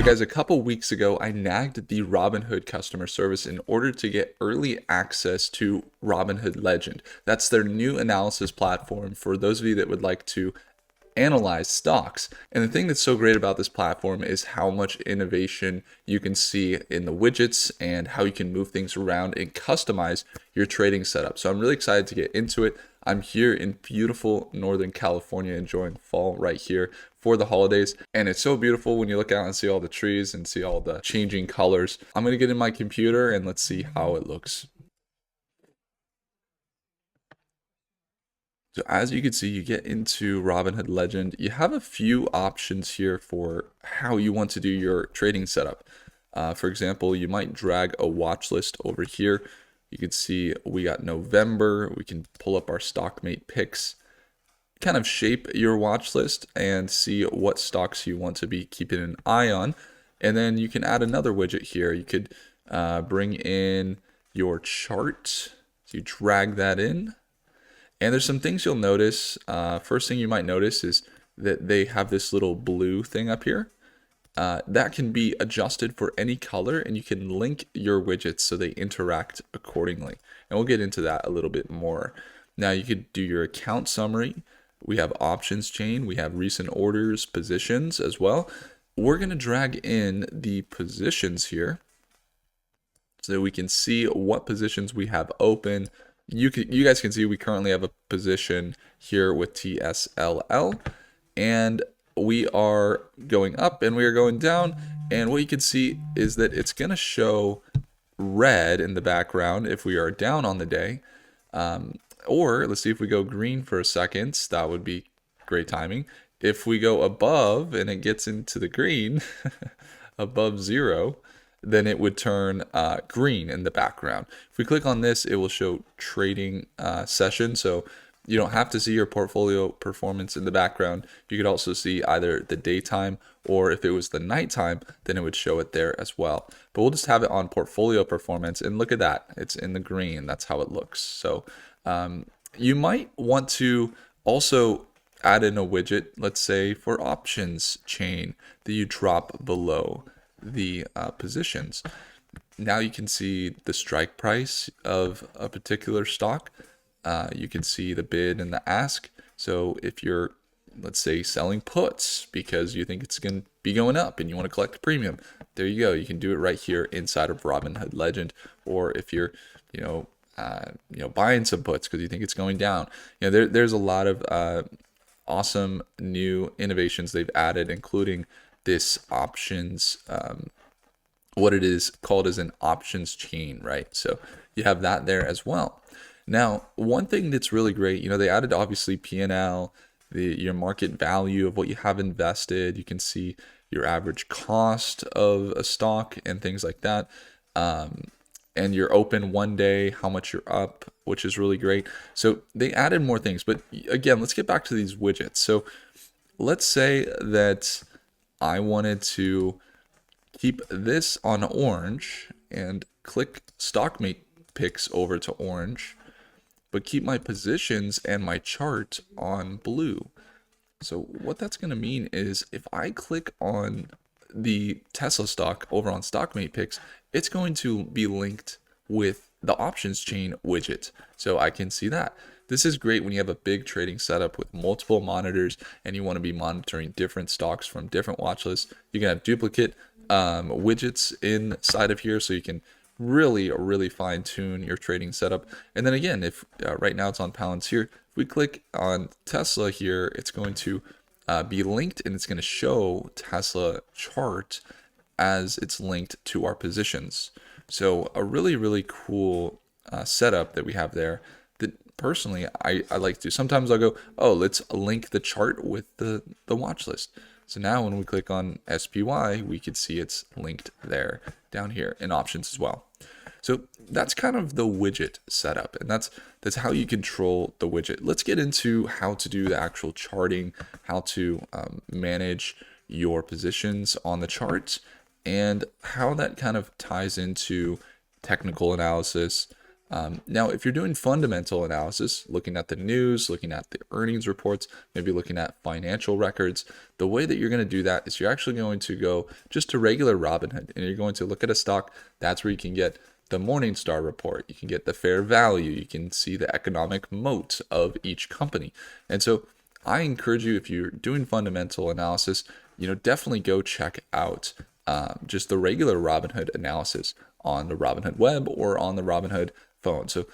So guys, a couple weeks ago, I nagged the Robinhood customer service in order to get early access to Robinhood Legend. That's their new analysis platform for those of you that would like to analyze stocks. And the thing that's so great about this platform is how much innovation you can see in the widgets and how you can move things around and customize your trading setup. So I'm really excited to get into it. I'm here in beautiful Northern California enjoying fall right here for the holidays. And it's so beautiful when you look out and see all the trees and see all the changing colors. I'm going to get in my computer and let's see how it looks. So as you can see, you get into Robinhood Legend. You have a few options here for how you want to do your trading setup. For example, you might drag a watch list over here. You can see we got November. We can pull up our stockmate picks, kind of shape your watch list and see what stocks you want to be keeping an eye on. And then you can add another widget here. You could bring in your chart. So you drag that in. And there's some things you'll notice. First thing you might notice is that they have this little blue thing up here. That can be adjusted for any color, and you can link your widgets so they interact accordingly. And we'll get into that a little bit more. Now you could do your account summary. We have options chain. We have recent orders, positions as well. We're going to drag in the positions here so that we can see what positions we have open. You guys can see we currently have a position here with TSLL, and we are going up and we are going down, and what you can see is that it's going to show red in the background if we are down on the day, or let's see if we go green for a second. That would be great timing. If we go above and it gets into the green above 0, then it would turn green in the background. If we click on this, it will show trading session. So you don't have to see your portfolio performance in the background. You could also see either the daytime, or if it was the nighttime, then it would show it there as well. But we'll just have it on portfolio performance, and look at that. It's in the green. That's how it looks. So you might want to also add in a widget, let's say for options chain, that you drop below the positions. Now you can see the strike price of a particular stock. You can see the bid and the ask. So if you're, let's say, selling puts because you think it's going to be going up and you want to collect a premium, there you go. You can do it right here inside of Robinhood Legend. Or if you're, buying some puts because you think it's going down, there's a lot of awesome new innovations they've added, including this options, what it is called as an options chain, right? So you have that there as well. Now, one thing that's really great, they added obviously P&L, your market value of what you have invested. You can see your average cost of a stock and things like that. And you're open one day, how much you're up, which is really great. So they added more things, but again, let's get back to these widgets. So let's say that I wanted to keep this on orange and click stockmate picks over to orange, but keep my positions and my chart on blue. So what that's going to mean is if I click on the Tesla stock over on stockmate picks, it's going to be linked with the options chain widget. So I can see that. This is great when you have a big trading setup with multiple monitors and you want to be monitoring different stocks from different watch lists. You can have duplicate widgets inside of here, so you can really fine tune your trading setup. And then again, if right now it's on Palantir, if we click on Tesla here, it's going to be linked, and it's going to show Tesla chart as it's linked to our positions. So a really cool setup that we have there that personally I like to do. Sometimes I'll go, oh, let's link the chart with the watch list. So now when we click on SPY, we could see it's linked there down here in options as well. So that's kind of the widget setup, and that's how you control the widget. Let's get into how to do the actual charting, how to manage your positions on the charts, and how that kind of ties into technical analysis, Now, if you're doing fundamental analysis, looking at the news, looking at the earnings reports, maybe looking at financial records, the way that you're going to do that is you're actually going to go just to regular Robinhood, and you're going to look at a stock. That's where you can get the Morningstar report. You can get the fair value. You can see the economic moat of each company. And so I encourage you, if you're doing fundamental analysis, definitely go check out just the regular Robinhood analysis on the Robinhood web or on the Robinhood phone. So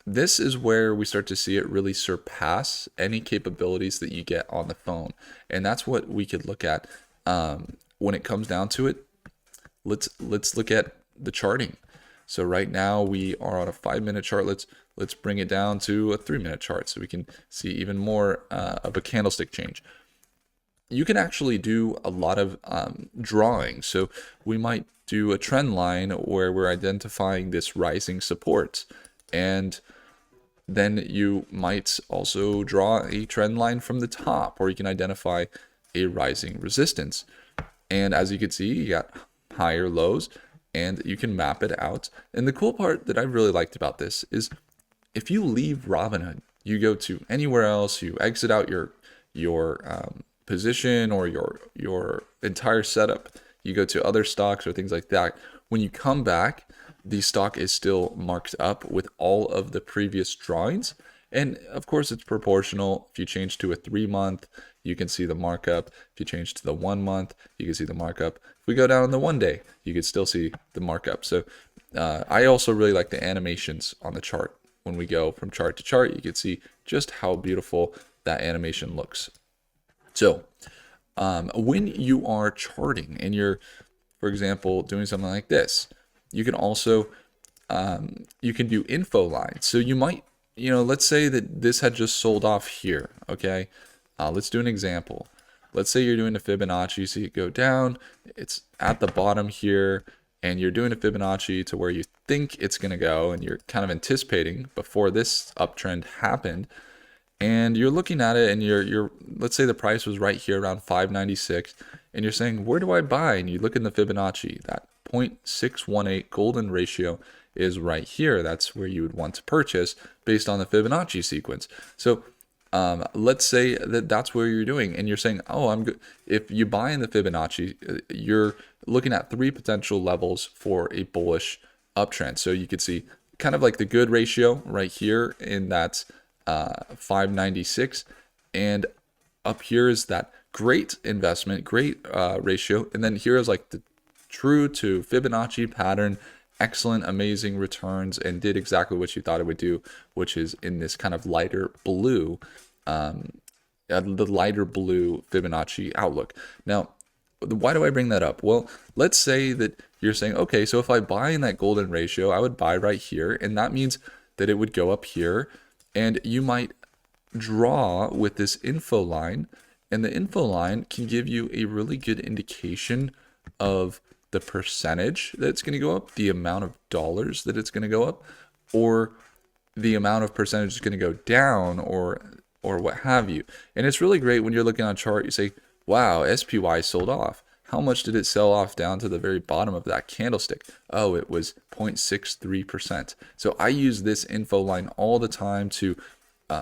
this is where we start to see it really surpass any capabilities that you get on the phone. And that's what we could look at when it comes down to it. Let's look at the charting. So right now we are on a 5-minute chart. Let's bring it down to a 3-minute chart so we can see even more of a candlestick change. You can actually do a lot of drawing. So we might do a trend line where we're identifying this rising support, and then you might also draw a trend line from the top, or you can identify a rising resistance. And as you can see, you got higher lows, and you can map it out. And the cool part that I really liked about this is if you leave Robinhood, you go to anywhere else, you exit out your position or your entire setup, you go to other stocks or things like that. When you come back, the stock is still marked up with all of the previous drawings. And of course, it's proportional. If you change to a 3-month, you can see the markup. If you change to the 1 month, you can see the markup. If we go down on the 1 day, you can still see the markup. So I also really like the animations on the chart. When we go from chart to chart, you can see just how beautiful that animation looks. So when you are charting and you're, for example, doing something like this, you can also, you can do info lines. So you might, let's say that this had just sold off here, okay? Let's do an example. Let's say you're doing a Fibonacci, you see it go down, it's at the bottom here, and you're doing a Fibonacci to where you think it's gonna go, and you're kind of anticipating before this uptrend happened. And you're looking at it and you're let's say the price was right here around 596, and you're saying, where do I buy? And you look in the Fibonacci, that 0.618 golden ratio is right here. That's where you would want to purchase based on the Fibonacci sequence. So let's say that that's where you're doing, and you're saying, oh, I'm good. If you buy in the Fibonacci, you're looking at 3 potential levels for a bullish uptrend. So you could see kind of like the good ratio right here in that 596, and up here is that great investment, great ratio, and then here is like the true to Fibonacci pattern, excellent, amazing returns, and did exactly what you thought it would do, which is in this kind of lighter blue, the lighter blue Fibonacci outlook. Now, why do I bring that up? Well, let's say that you're saying, okay, so if I buy in that golden ratio, I would buy right here, and that means that it would go up here. And you might draw with this info line, and the info line can give you a really good indication of the percentage that it's going to go up, the amount of dollars that it's going to go up, or the amount of percentage is going to go down, or what have you. And it's really great when you're looking on a chart, you say, wow, SPY sold off. How much did it sell off down to the very bottom of that candlestick? Oh, it was 0.63%. So I use this info line all the time to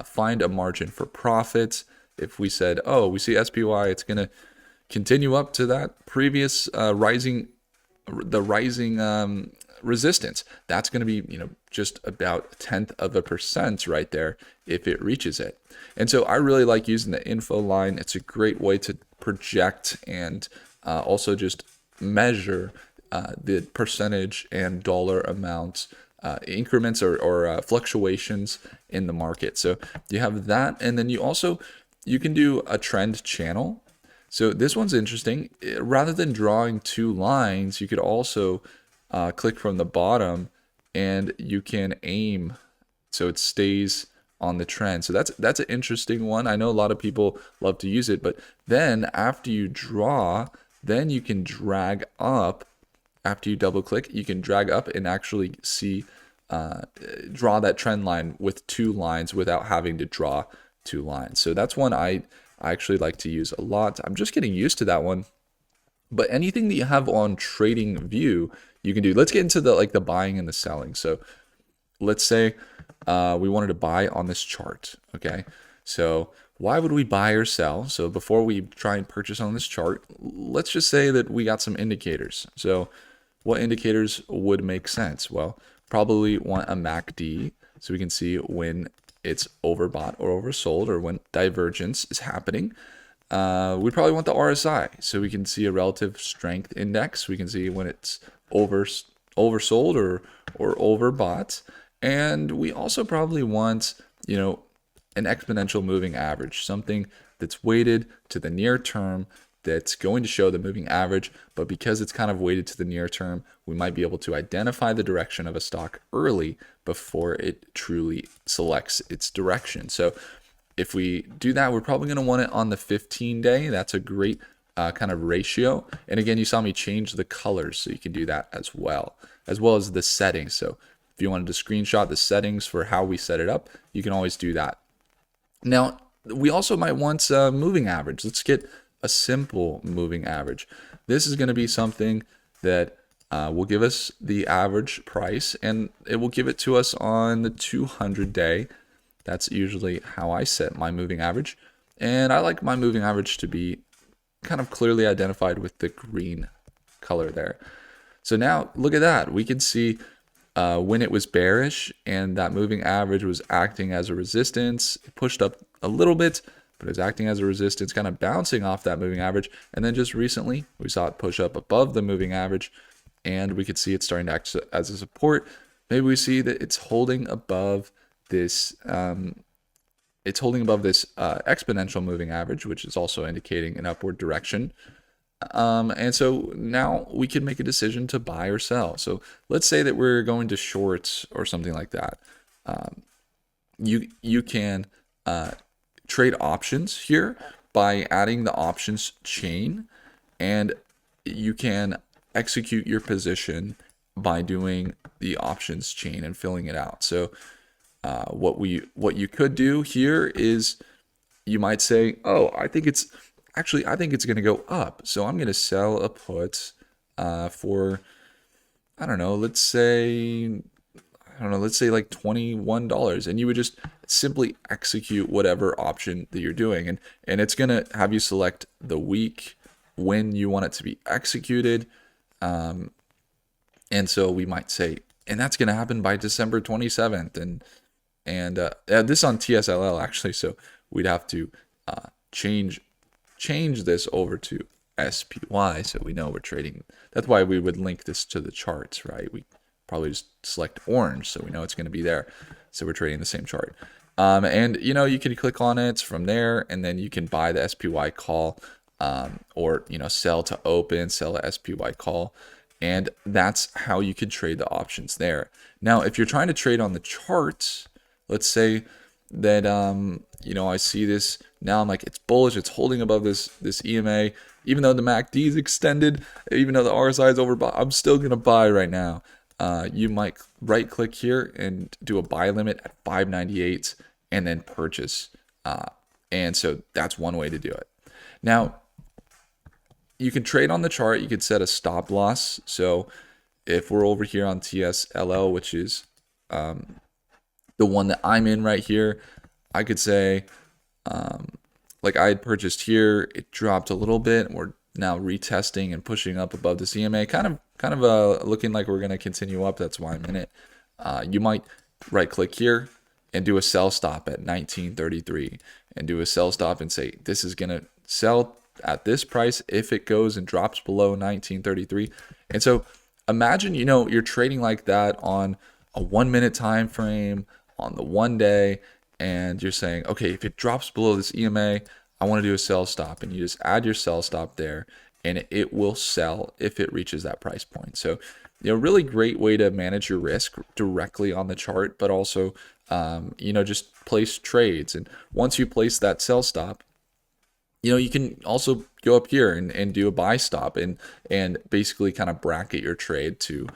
find a margin for profits. If we said, oh, we see SPY, it's going to continue up to that previous rising resistance. That's going to be, just about 0.1% right there if it reaches it. And so I really like using the info line. It's a great way to project and also just measure the percentage and dollar amounts, increments or fluctuations in the market. So you have that, and then you can do a trend channel. So this one's interesting. Rather than drawing 2 lines, you could also click from the bottom, and you can aim so it stays on the trend. So that's an interesting one. I know a lot of people love to use it, but then after you draw, then you can drag up. After you double click, you can drag up and actually see, draw that trend line with 2 lines without having to draw 2 lines. So that's one I actually like to use a lot. I'm just getting used to that one. But anything that you have on Trading View, you can do. Let's get into the buying and the selling. So let's say we wanted to buy on this chart. Okay, so why would we buy or sell? So before we try and purchase on this chart, let's just say that we got some indicators. So what indicators would make sense? Well, probably want a MACD so we can see when it's overbought or oversold, or when divergence is happening. We probably want the RSI so we can see a relative strength index. We can see when it's oversold or overbought. And we also probably want, an exponential moving average, something that's weighted to the near term, that's going to show the moving average, but because it's kind of weighted to the near term, we might be able to identify the direction of a stock early before it truly selects its direction. So if we do that, we're probably going to want it on the 15-day. That's a great kind of ratio. And again, you saw me change the colors, so you can do that as well as the settings. So if you wanted to screenshot the settings for how we set it up, you can always do that. Now, we also might want a moving average. Let's get a simple moving average. This is going to be something that will give us the average price, and it will give it to us on the 200-day. That's usually how I set my moving average. And I like my moving average to be kind of clearly identified with the green color there. So now look at that. We can see when it was bearish and that moving average was acting as a resistance. It pushed up a little bit, but it's acting as a resistance, kind of bouncing off that moving average. And then just recently, we saw it push up above the moving average, and we could see it starting to act as a support. Maybe we see that it's holding above this exponential moving average, which is also indicating an upward direction. And so now we can make a decision to buy or sell. So let's say that we're going to shorts or something like that. You can trade options here by adding the options chain, and you can execute your position by doing the options chain and filling it out. So what you could do here is you might say, oh, I think it's going to go up. So I'm going to sell a put for, let's say like $21. And you would just simply execute whatever option that you're doing. And it's going to have you select the week when you want it to be executed. And so we might say, and that's going to happen by December 27th. And this on TSLL actually. So we'd have to change this over to SPY so we know we're trading. That's why we would link this to the charts, right? We probably just select orange so we know it's going to be there. So we're trading the same chart. And you can click on it from there, and then you can buy the SPY call, or sell to open, sell a SPY call. And that's how you can trade the options there. Now, if you're trying to trade on the charts, let's say that I see this now, I'm like, it's bullish, it's holding above this EMA, even though the MACD is extended, even though the RSI is overbought, I'm still gonna buy right now. You might right click here and do a buy limit at 598 and then purchase, and so that's one way to do it. Now you can trade on the chart. You could set a stop loss. So if we're over here on TSLL, which is the one that I'm in right here, I could say, like I had purchased here, it dropped a little bit. We're now retesting and pushing up above the CMA, kind of looking like we're going to continue up. That's why I'm in it. You might right click here and do a sell stop at 1933 and do a sell stop and say, this is going to sell at this price if it goes and drops below 1933. And so imagine, you're trading like that on a 1 minute time frame, on the 1 day, and you're saying, okay, if it drops below this EMA, I want to do a sell stop, and you just add your sell stop there, and it will sell if it reaches that price point. So, really great way to manage your risk directly on the chart, but also, just place trades. And once you place that sell stop, you can also go up here and do a buy stop and basically kind of bracket your trade to,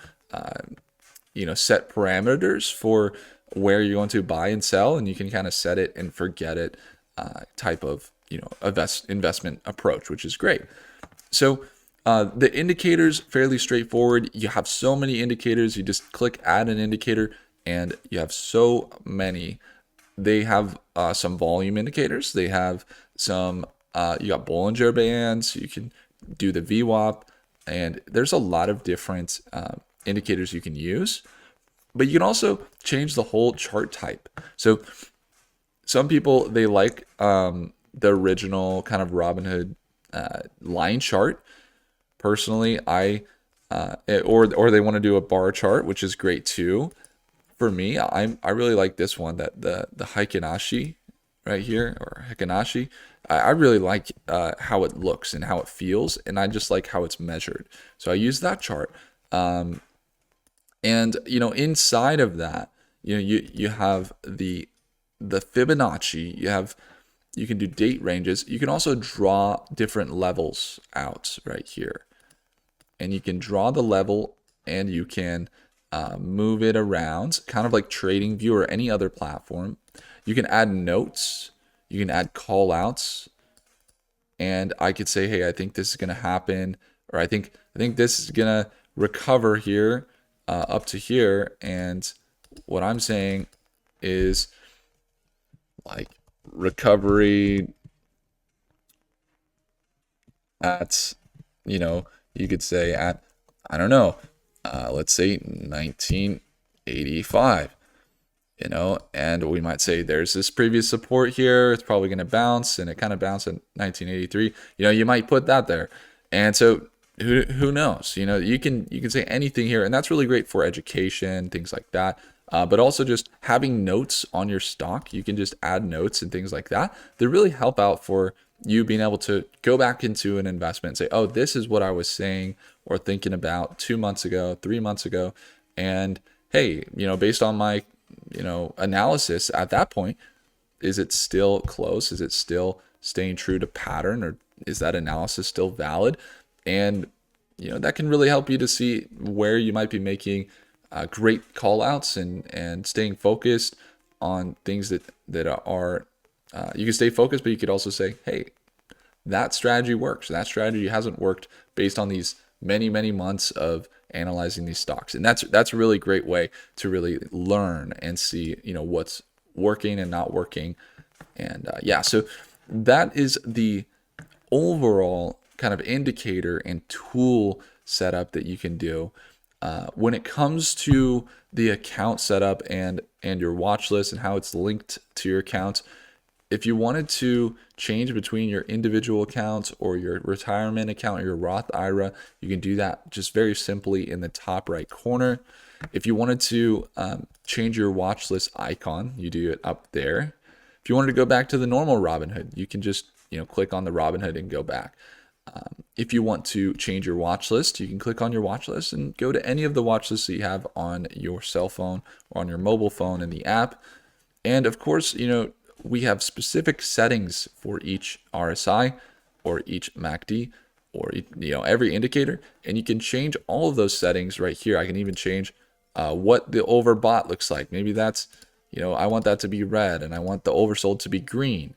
set parameters for where you're going to buy and sell, and you can kind of set it and forget it type of investment approach, which is great. So the indicators, fairly straightforward. You have so many indicators. You just click add an indicator and you have so many. They have some volume indicators. They have some, you got Bollinger Bands. You can do the VWAP, and there's a lot of different indicators you can use. But you can also change the whole chart type. So some people, they like the original kind of Robinhood line chart. Personally, or they want to do a bar chart, which is great too. For me, I really like this one, that the Heikinashi right here, or Hikinashi. I really like how it looks and how it feels, and I just like how it's measured. So I use that chart. And inside of that, you have the Fibonacci. You can do date ranges. You can also draw different levels out right here, and you can draw the level, and you can move it around, kind of like TradingView or any other platform. You can add notes. You can add call outs, and I could say, hey, I think this is gonna happen, or I think this is gonna recover here up to here, and what I'm saying is like recovery at, you could say at, I don't know, let's say 1985, and we might say there's this previous support here. It's probably going to bounce, and it kind of bounced in 1983. You might put that there, and so who knows? You can say anything here, and that's really great for education, things like that. But also just having notes on your stock. You can just add notes and things like that. They really help out for you being able to go back into an investment and say, oh, this is what I was saying or thinking about 2 months ago, 3 months ago. And hey, based on my, analysis at that point, is it still close? Is it still staying true to pattern, or is that analysis still valid? And, that can really help you to see where you might be making great call outs and staying focused on things that are, you can stay focused, but you could also say, hey, that strategy works. That strategy hasn't worked based on these many, many months of analyzing these stocks. And that's a really great way to really learn and see, what's working and not working. And so that is the overall kind of indicator and tool setup that you can do. When it comes to the account setup and your watch list and how it's linked to your account, if you wanted to change between your individual accounts or your retirement account or your Roth IRA, you can do that just very simply in the top right corner. If you wanted to change your watch list icon, you do it up there. If you wanted to go back to the normal Robinhood, you can just click on the Robinhood and go back. If you want to change your watch list, you can click on your watch list and go to any of the watch lists that you have on your cell phone or on your mobile phone in the app. And of course, we have specific settings for each RSI or each MACD or every indicator, and you can change all of those settings right here. I can even change what the overbought looks like. Maybe that's, I want that to be red, and I want the oversold to be green.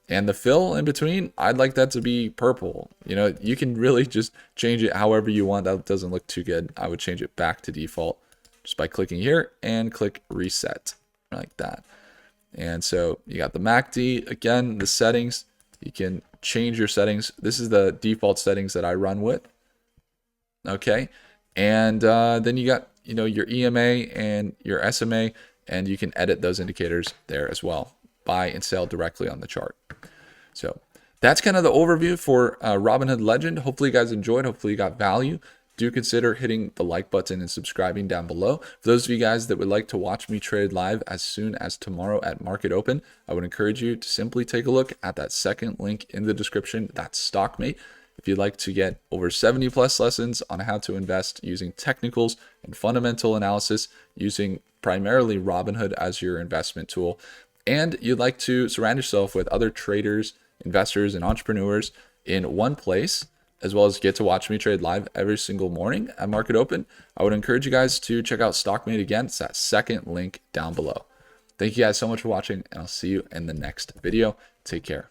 And the fill in between, I'd like that to be purple. You can really just change it however you want. That doesn't look too good. I would change it back to default just by clicking here and click reset like that. And so you got the MACD, again, the settings. You can change your settings. This is the default settings that I run with. Okay. And then you got, your EMA and your SMA, and you can edit those indicators there as well. Buy and sell directly on the chart. So that's kind of the overview for Robinhood Legend. Hopefully you guys enjoyed. Hopefully you got value. Do consider hitting the like button and subscribing down below. For those of you guys that would like to watch me trade live as soon as tomorrow at market open, I would encourage you to simply take a look at that second link in the description. That's StockMate. If you'd like to get over 70 plus lessons on how to invest using technicals and fundamental analysis using primarily Robinhood as your investment tool, and you'd like to surround yourself with other traders, investors, and entrepreneurs in one place, as well as get to watch me trade live every single morning at market open, I would encourage you guys to check out StockMate again. It's that second link down below. Thank you guys so much for watching, and I'll see you in the next video. Take care.